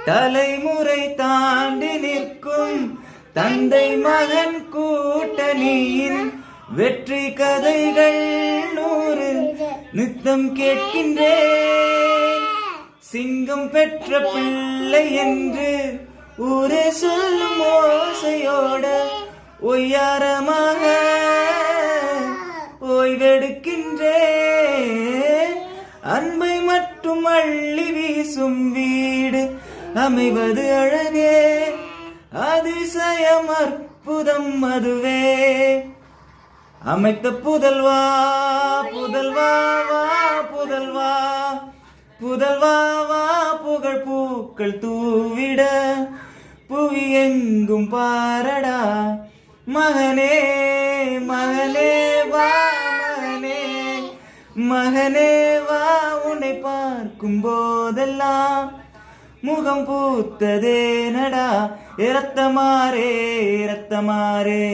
தலைமுறை தாண்டி நிற்கும் தந்தை மகன் கூட்டணியின் வெற்றி கதைகள் 100 நித்தம் கேட்கின்றேன். சிங்கம் பெற்ற பிள்ளை என்று ஊரே சொல்லும் ஓசையோட ஒய்யாரமாக ஓய்வெடுக்கின்றேன். அன்பை மட்டும் அள்ளி வீசும் வீடு அமைவது அழகே, அதிசயம் அற்புதம் அதுவே. அமைத்த புதல்வா புதல்வா வா புதல்வா புதல்வா வா புகழ் பூக்கள் தூவிட புவி எங்கும் பாரடா. மகனே மகனே வா மகனே மகனே வா, உன்னை பார்க்கும் போதெல்லாம் முகம் பூத்ததே நடா. இரத்தமாரே இரத்தமாரே.